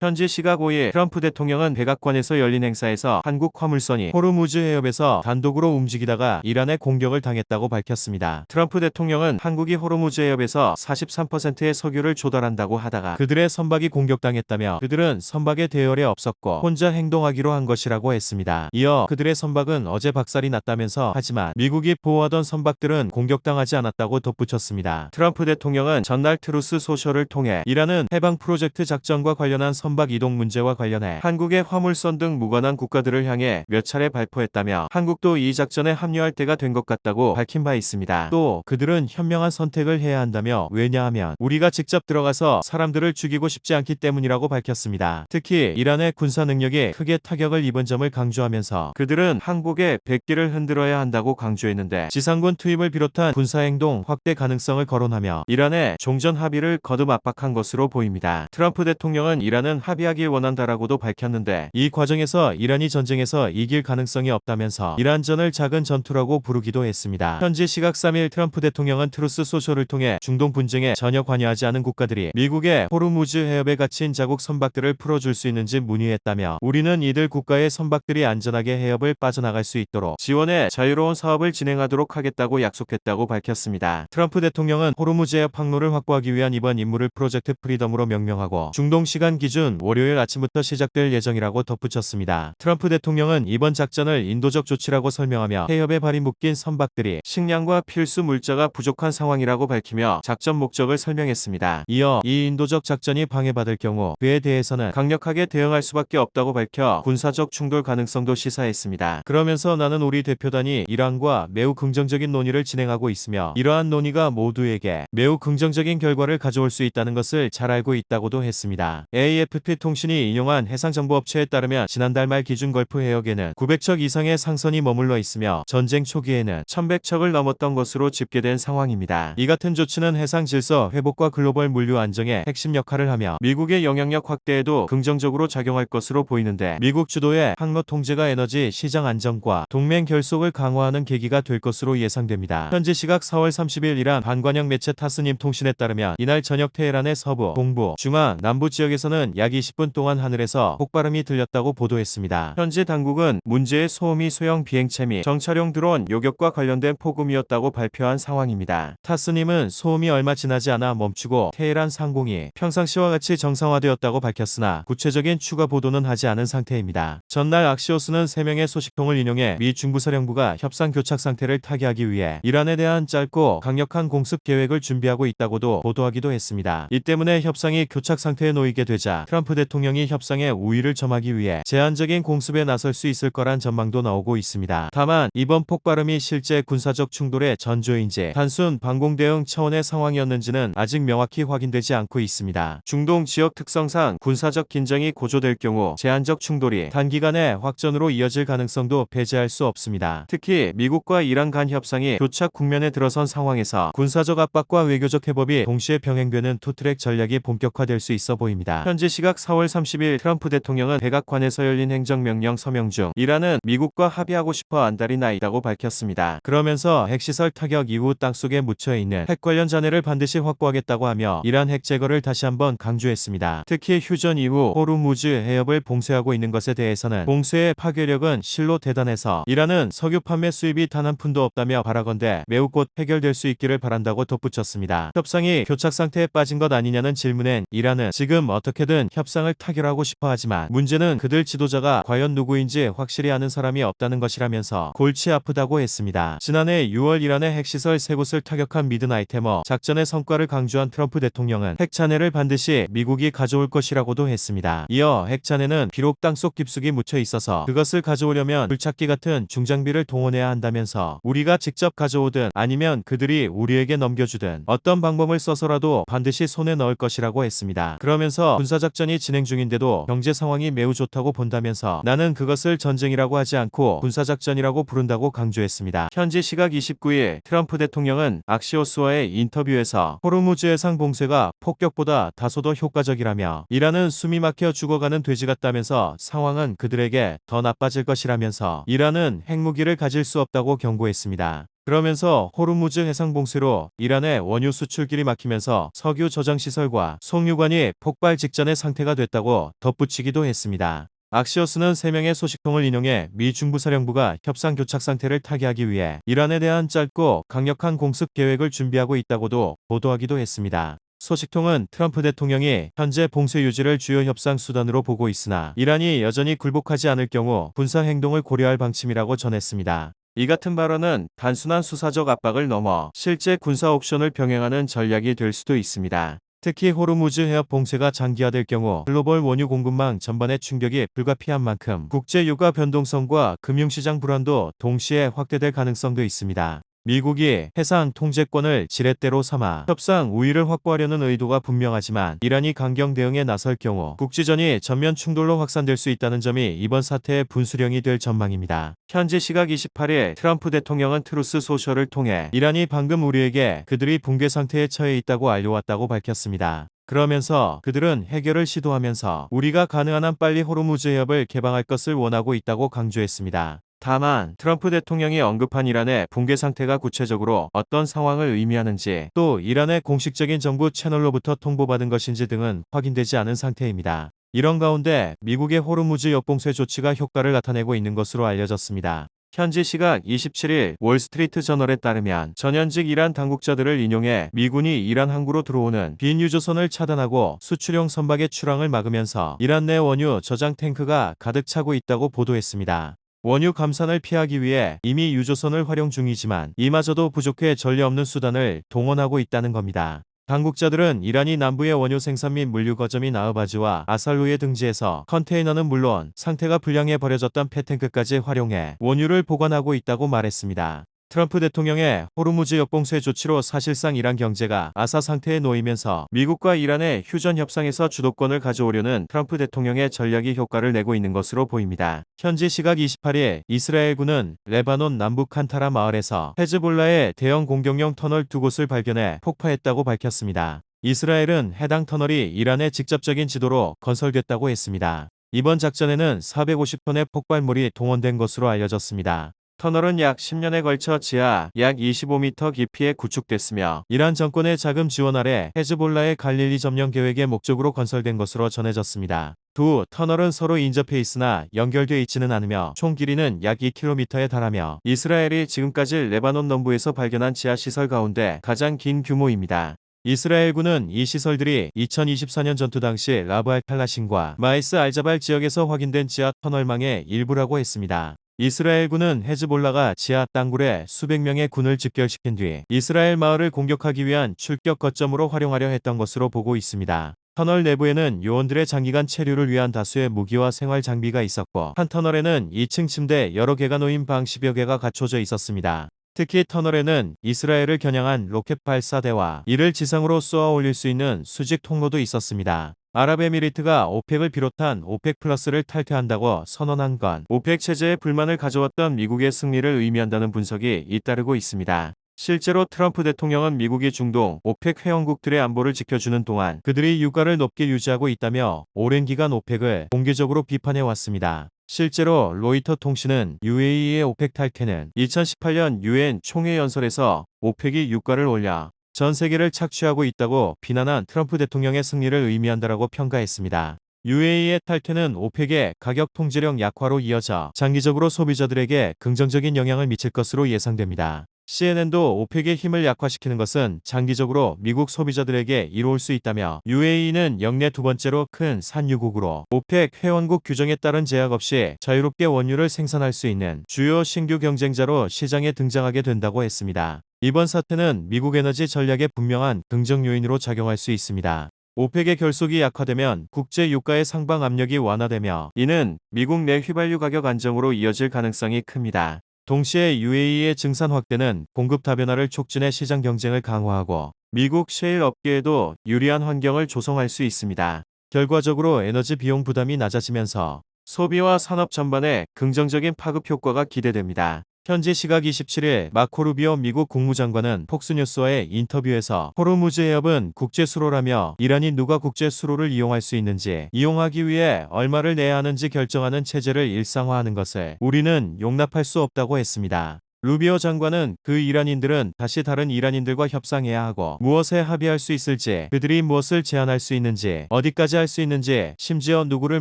현지 시각 5일 트럼프 대통령은 백악관에서 열린 행사에서 한국 화물선이 호르무즈 해협에서 단독으로 움직이다가 이란의 공격을 당했다고 밝혔습니다. 트럼프 대통령은 한국이 호르무즈 해협에서 43%의 석유를 조달한다고 하다가 그들의 선박이 공격당했다며 그들은 선박에 대열에 없었고 혼자 행동하기로 한 것이라고 했습니다. 이어 그들의 선박은 어제 박살이 났다면서 하지만 미국이 보호하던 선박들은 공격당하지 않았다고 덧붙였습니다. 트럼프 대통령은 전날 트루스 소셜을 통해 이란은 해방 프로젝트 작전과 관련한 선박 이동 문제와 관련해 한국의 화물선 등 무관한 국가들을 향해 몇 차례 발표했다며 한국도 이 작전에 합류할 때가 된 것 같다고 밝힌 바 있습니다. 또 그들은 현명한 선택을 해야 한다며 왜냐하면 우리가 직접 들어가서 사람들을 죽이고 싶지 않기 때문이라고 밝혔습니다. 특히 이란의 군사 능력이 크게 타격을 입은 점을 강조하면서 그들은 한국의 백기를 흔들어야 한다고 강조했는데 지상군 투입을 비롯한 군사행동 확대 가능성을 거론하며 이란의 종전 합의를 거듭 압박한 것으로 보입니다. 트럼프 대통령은 이란은 합의하길 원한다라고도 밝혔는데 이 과정에서 이란이 전쟁에서 이길 가능성이 없다면서 이란전을 작은 전투라고 부르기도 했습니다. 현지 시각 3일 트럼프 대통령은 트루스 소셜을 통해 중동 분쟁에 전혀 관여하지 않은 국가들이 미국의 호르무즈 해협에 갇힌 자국 선박들을 풀어줄 수 있는지 문의했다며 우리는 이들 국가의 선박들이 안전하게 해협을 빠져나갈 수 있도록 지원해 자유로운 사업을 진행하도록 하겠다고 약속했다고 밝혔습니다. 트럼프 대통령은 호르무즈 해협 항로를 확보하기 위한 이번 임무를 프로젝트 프리덤으로 명명하고 중동 시간 기준 월요일 아침부터 시작될 예정이라고 덧붙였습니다. 트럼프 대통령은 이번 작전을 인도적 조치라고 설명하며 해협에 발이 묶인 선박들이 식량과 필수 물자가 부족한 상황이라고 밝히며 작전 목적을 설명했습니다. 이어 이 인도적 작전이 방해받을 경우 그에 대해서는 강력하게 대응할 수밖에 없다고 밝혀 군사적 충돌 가능성도 시사했습니다. 그러면서 나는 우리 대표단이 이란과 매우 긍정적인 논의를 진행하고 있으며 이러한 논의가 모두에게 매우 긍정적인 결과를 가져올 수 있다는 것을 잘 알고 있다고도 했습니다. AFP 통신이 인용한 해상정보업체에 따르면 지난달 말 기준 걸프 해역에는 900척 이상의 상선이 머물러 있으며 전쟁 초기에는 1100척을 넘었던 것으로 집계된 상황입니다. 이 같은 조치는 해상 질서 회복과 글로벌 물류 안정에 핵심 역할을 하며 미국의 영향력 확대에도 긍정적으로 작용할 것으로 보이는데 미국 주도의 항로 통제가 에너지 시장 안정과 동맹 결속을 강화하는 계기가 될 것으로 예상됩니다. 현지 시각 4월 30일 이란 반관영 매체 타스님 통신에 따르면 이날 저녁 테헤란의 서부, 동부, 중앙, 남부 지역에서는 약 20분 동안 하늘에서 폭발음이 들렸다고 보도했습니다. 현지 당국은 문제의 소음이 소형 비행체 및 정찰용 드론 요격과 관련된 폭음이었다고 발표한 상황입니다. 타스님은 소음이 얼마 지나지 않아 멈추고 테헤란 상공이 평상시와 같이 정상화되었다고 밝혔으나 구체적인 추가 보도는 하지 않은 상태입니다. 전날 악시오스는 3명의 소식통을 인용해 미 중부사령부가 협상 교착 상태를 타개하기 위해 이란에 대한 짧고 강력한 공습 계획을 준비하고 있다고도 보도하기도 했습니다. 이 때문에 협상이 교착 상태에 놓이게 되자 트럼프 대통령이 협상의 우위를 점하기 위해 제한적인 공습에 나설 수 있을 거란 전망도 나오고 있습니다. 다만 이번 폭발음이 실제 군사적 충돌의 전조인지 단순 방공 대응 차원의 상황이었는지는 아직 명확히 확인되지 않고 있습니다. 중동 지역 특성상 군사적 긴장이 고조될 경우 제한적 충돌이 단기간에 확전으로 이어질 가능성도 배제할 수 없습니다. 특히 미국과 이란 간 협상이 교착 국면에 들어선 상황에서 군사적 압박과 외교적 해법이 동시에 병행되는 투트랙 전략이 본격화될 수 있어 보입니다. 현지 시각 4월 30일 트럼프 대통령은 백악관에서 열린 행정명령 서명 중 이란은 미국과 합의하고 싶어 안달이 나 있다고 밝혔습니다. 그러면서 핵시설 타격 이후 땅속에 묻혀있는 핵 관련 잔해를 반드시 확보하겠다고 하며 이란 핵 제거를 다시 한번 강조했습니다. 특히 휴전 이후 호르무즈 해협을 봉쇄하고 있는 것에 대해서는 봉쇄의 파괴력은 실로 대단해서 이란은 석유 판매 수입이 단 한 푼도 없다며 바라건대 매우 곧 해결될 수 있기를 바란다고 덧붙였습니다. 협상이 교착 상태에 빠진 것 아니냐는 질문엔 이란은 지금 어떻게든 협상을 타결하고 싶어 하지만 문제는 그들 지도자가 과연 누구인지 확실히 아는 사람이 없다는 것이라면서 골치 아프다고 했습니다. 지난해 6월 이란의 핵시설 3곳을 타격한 미드나이테머 작전의 성과를 강조한 트럼프 대통령은 핵 잔해를 반드시 미국이 가져올 것이라고도 했습니다. 이어 핵 잔해는 비록 땅속 깊숙이 묻혀 있어서 그것을 가져오려면 불찾기 같은 중장비를 동원해야 한다면서 우리가 직접 가져오든 아니면 그들이 우리에게 넘겨주든 어떤 방법을 써서라도 반드시 손에 넣을 것이라고 했습니다. 그러면서 군사작전이 진행 중인데도 경제 상황이 매우 좋다고 본다면서 나는 그것을 전쟁이라고 하지 않고 군사작전이라고 부른다고 강조했습니다. 현지 시각 29일 트럼프 대통령은 악시오스와의 인터뷰에서 호르무즈 해상 봉쇄가 폭격보다 다소 더 효과적이라며 이란은 숨이 막혀 죽어가는 돼지 같다면서 상황은 그들에게 더 나빠질 것이라면서 이란은 핵무기를 가질 수 없다고 경고했습니다. 그러면서 호르무즈 해상 봉쇄로 이란의 원유 수출길이 막히면서 석유 저장 시설과 송유관이 폭발 직전의 상태가 됐다고 덧붙이기도 했습니다. 악시오스는 3명의 소식통을 인용해 미 중부사령부가 협상 교착 상태를 타개하기 위해 이란에 대한 짧고 강력한 공습 계획을 준비하고 있다고도 보도하기도 했습니다. 소식통은 트럼프 대통령이 현재 봉쇄 유지를 주요 협상 수단으로 보고 있으나 이란이 여전히 굴복하지 않을 경우 군사 행동을 고려할 방침이라고 전했습니다. 이 같은 발언은 단순한 수사적 압박을 넘어 실제 군사 옵션을 병행하는 전략이 될 수도 있습니다. 특히 호르무즈 해협 봉쇄가 장기화될 경우 글로벌 원유 공급망 전반에 충격이 불가피한 만큼 국제 유가 변동성과 금융시장 불안도 동시에 확대될 가능성도 있습니다. 미국이 해상 통제권을 지렛대로 삼아 협상 우위를 확보하려는 의도가 분명하지만 이란이 강경 대응에 나설 경우 국지전이 전면 충돌로 확산될 수 있다는 점이 이번 사태의 분수령이 될 전망입니다. 현지 시각 28일 트럼프 대통령은 트루스 소셜을 통해 이란이 방금 우리에게 그들이 붕괴 상태에 처해 있다고 알려왔다고 밝혔습니다. 그러면서 그들은 해결을 시도하면서 우리가 가능한 한 빨리 호르무즈 해협을 개방할 것을 원하고 있다고 강조했습니다. 다만 트럼프 대통령이 언급한 이란의 붕괴 상태가 구체적으로 어떤 상황을 의미하는지 또 이란의 공식적인 정부 채널로부터 통보받은 것인지 등은 확인되지 않은 상태입니다. 이런 가운데 미국의 호르무즈 역봉쇄 조치가 효과를 나타내고 있는 것으로 알려졌습니다. 현지 시각 27일 월스트리트 저널에 따르면 전현직 이란 당국자들을 인용해 미군이 이란 항구로 들어오는 빈 유조선을 차단하고 수출용 선박의 출항을 막으면서 이란 내 원유 저장 탱크가 가득 차고 있다고 보도했습니다. 원유 감산을 피하기 위해 이미 유조선을 활용 중이지만 이마저도 부족해 전례 없는 수단을 동원하고 있다는 겁니다. 당국자들은 이란이 남부의 원유 생산 및 물류 거점인 아흐바즈와 아살루에 등지에서 컨테이너는 물론 상태가 불량해 버려졌던 폐탱크까지 활용해 원유를 보관하고 있다고 말했습니다. 트럼프 대통령의 호르무즈 역봉쇄 조치로 사실상 이란 경제가 아사 상태에 놓이면서 미국과 이란의 휴전 협상에서 주도권을 가져오려는 트럼프 대통령의 전략이 효과를 내고 있는 것으로 보입니다. 현지 시각 28일 이스라엘군은 레바논 남부 칸타라 마을에서 헤즈볼라의 대형 공격용 터널 2곳을 발견해 폭파했다고 밝혔습니다. 이스라엘은 해당 터널이 이란의 직접적인 지도로 건설됐다고 했습니다. 이번 작전에는 450톤의 폭발물이 동원된 것으로 알려졌습니다. 터널은 약 10년에 걸쳐 지하 약 25m 깊이에 구축됐으며 이란 정권의 자금 지원 아래 헤즈볼라의 갈릴리 점령 계획의 목적으로 건설된 것으로 전해졌습니다. 두 터널은 서로 인접해 있으나 연결되어 있지는 않으며 총 길이는 약 2km에 달하며 이스라엘이 지금까지 레바논 남부에서 발견한 지하 시설 가운데 가장 긴 규모입니다. 이스라엘군은 이 시설들이 2024년 전투 당시 라브 알팔라신과 마이스 알자발 지역에서 확인된 지하 터널망의 일부라고 했습니다. 이스라엘군은 헤즈볼라가 지하 땅굴에 수백 명의 군을 집결시킨 뒤 이스라엘 마을을 공격하기 위한 출격 거점으로 활용하려 했던 것으로 보고 있습니다. 터널 내부에는 요원들의 장기간 체류를 위한 다수의 무기와 생활 장비가 있었고 한 터널에는 2층 침대 여러 개가 놓인 방 10여 개가 갖춰져 있었습니다. 특히 터널에는 이스라엘을 겨냥한 로켓 발사대와 이를 지상으로 쏘아 올릴 수 있는 수직 통로도 있었습니다. 아랍에미리트가 오펙을 비롯한 오펙 플러스를 탈퇴한다고 선언한 건 오펙 체제에 불만을 가져왔던 미국의 승리를 의미한다는 분석이 잇따르고 있습니다. 실제로 트럼프 대통령은 미국이 중동 오펙 회원국들의 안보를 지켜주는 동안 그들이 유가를 높게 유지하고 있다며 오랜 기간 오펙을 공개적으로 비판해왔습니다. 실제로 로이터 통신은 UAE의 오펙 탈퇴는 2018년 유엔 총회 연설에서 오펙이 유가를 올려 전 세계를 착취하고 있다고 비난한 트럼프 대통령의 승리를 의미한다라고 평가했습니다. UAE의 탈퇴는 오펙의 가격 통제력 약화로 이어져 장기적으로 소비자들에게 긍정적인 영향을 미칠 것으로 예상됩니다. CNN도 오펙의 힘을 약화시키는 것은 장기적으로 미국 소비자들에게 이로울 수 있다며 UAE는 역내 두 번째로 큰 산유국으로 오펙 회원국 규정에 따른 제약 없이 자유롭게 원유를 생산할 수 있는 주요 신규 경쟁자로 시장에 등장하게 된다고 했습니다. 이번 사태는 미국 에너지 전략에 분명한 긍정 요인으로 작용할 수 있습니다. 오펙의 결속이 약화되면 국제 유가의 상방 압력이 완화되며 이는 미국 내 휘발유 가격 안정으로 이어질 가능성이 큽니다. 동시에 UAE의 증산 확대는 공급 다변화를 촉진해 시장 경쟁을 강화하고 미국 셰일 업계에도 유리한 환경을 조성할 수 있습니다. 결과적으로 에너지 비용 부담이 낮아지면서 소비와 산업 전반에 긍정적인 파급 효과가 기대됩니다. 현지 시각 27일 마코 루비오 미국 국무장관은 폭스뉴스와의 인터뷰에서 호르무즈 해협은 국제수로라며 이란이 누가 국제수로를 이용할 수 있는지 이용하기 위해 얼마를 내야 하는지 결정하는 체제를 일상화하는 것을 우리는 용납할 수 없다고 했습니다. 루비오 장관은 그 이란인들은 다시 다른 이란인들과 협상해야 하고 무엇에 합의할 수 있을지, 그들이 무엇을 제안할 수 있는지, 어디까지 할 수 있는지, 심지어 누구를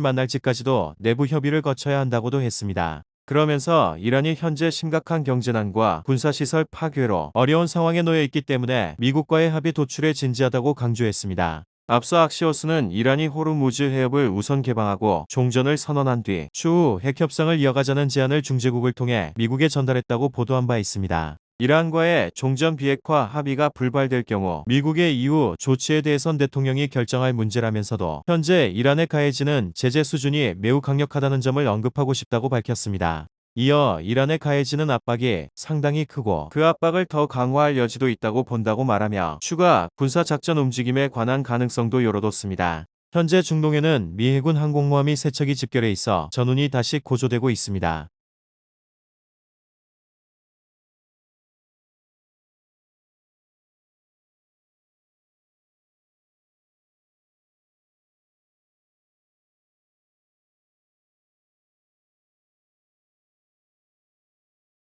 만날지까지도 내부 협의를 거쳐야 한다고도 했습니다. 그러면서 이란이 현재 심각한 경제난과 군사시설 파괴로 어려운 상황에 놓여 있기 때문에 미국과의 합의 도출에 진지하다고 강조했습니다. 앞서 악시오스는 이란이 호르무즈 해협을 우선 개방하고 종전을 선언한 뒤 추후 핵협상을 이어가자는 제안을 중재국을 통해 미국에 전달했다고 보도한 바 있습니다. 이란과의 종전 비핵화 합의가 불발될 경우 미국의 이후 조치에 대해선 대통령이 결정할 문제라면서도 현재 이란에 가해지는 제재 수준이 매우 강력하다는 점을 언급하고 싶다고 밝혔습니다. 이어 이란에 가해지는 압박이 상당히 크고 그 압박을 더 강화할 여지도 있다고 본다고 말하며 추가 군사작전 움직임에 관한 가능성도 열어뒀습니다. 현재 중동에는 미 해군 항공모함이 3척이 집결해 있어 전운이 다시 고조되고 있습니다.